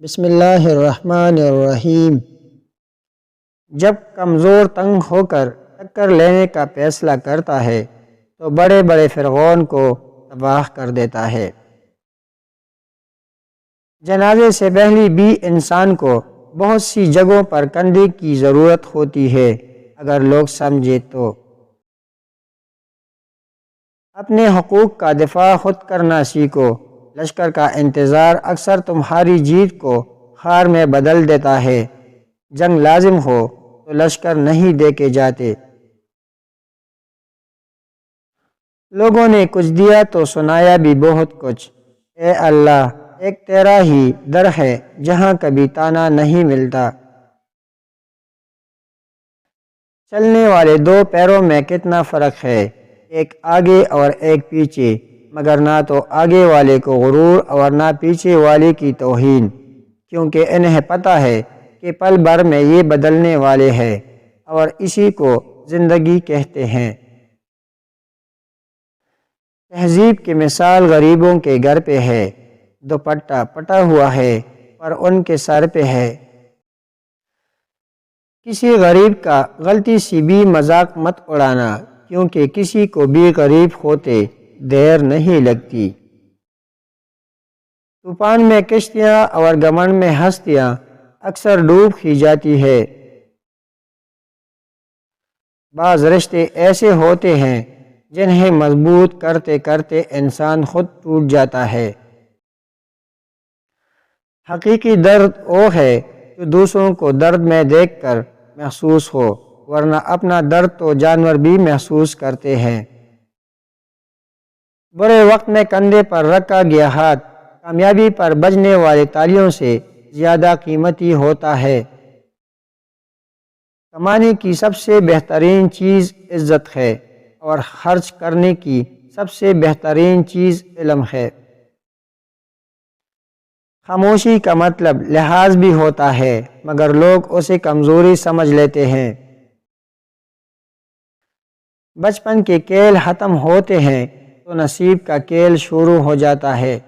بسم اللہ الرحمن الرحیم۔ جب کمزور تنگ ہو کر ٹکر لینے کا فیصلہ کرتا ہے تو بڑے بڑے فرعون کو تباہ کر دیتا ہے۔ جنازے سے پہلے بھی انسان کو بہت سی جگہوں پر کندھے کی ضرورت ہوتی ہے اگر لوگ سمجھے تو۔ اپنے حقوق کا دفاع خود کرنا سیکھو۔ لشکر کا انتظار اکثر تمہاری جیت کو ہار میں بدل دیتا ہے۔ جنگ لازم ہو تو لشکر نہیں دیکھے جاتے۔ لوگوں نے کچھ دیا تو سنایا بھی بہت کچھ۔ اے اللہ، ایک تیرا ہی در ہے جہاں کبھی تانا نہیں ملتا۔ چلنے والے دو پیروں میں کتنا فرق ہے، ایک آگے اور ایک پیچھے، مگر نہ تو آگے والے کو غرور اور نہ پیچھے والے کی توہین، کیونکہ انہیں پتہ ہے کہ پل بھر میں یہ بدلنے والے ہیں اور اسی کو زندگی کہتے ہیں۔ تہذیب کی مثال غریبوں کے گھر پہ ہے، دوپٹہ پٹا ہوا ہے پر ان کے سر پہ ہے۔ کسی غریب کا غلطی سی بھی مذاق مت اڑانا، کیونکہ کسی کو بھی غریب ہوتے دیر نہیں لگتی۔ طوفان میں کشتیاں اور گھمنڈ میں ہستیاں اکثر ڈوب ہی جاتی ہے۔ بعض رشتے ایسے ہوتے ہیں جنہیں مضبوط کرتے کرتے انسان خود ٹوٹ جاتا ہے۔ حقیقی درد وہ ہے جو دوسروں کو درد میں دیکھ کر محسوس ہو، ورنہ اپنا درد تو جانور بھی محسوس کرتے ہیں۔ برے وقت میں کندھے پر رکھا گیا ہاتھ کامیابی پر بجنے والی تالیوں سے زیادہ قیمتی ہوتا ہے۔ کمانے کی سب سے بہترین چیز عزت ہے اور خرچ کرنے کی سب سے بہترین چیز علم ہے۔ خاموشی کا مطلب لحاظ بھی ہوتا ہے، مگر لوگ اسے کمزوری سمجھ لیتے ہیں۔ بچپن کے کھیل ختم ہوتے ہیں تو نصیب کا کھیل شروع ہو جاتا ہے۔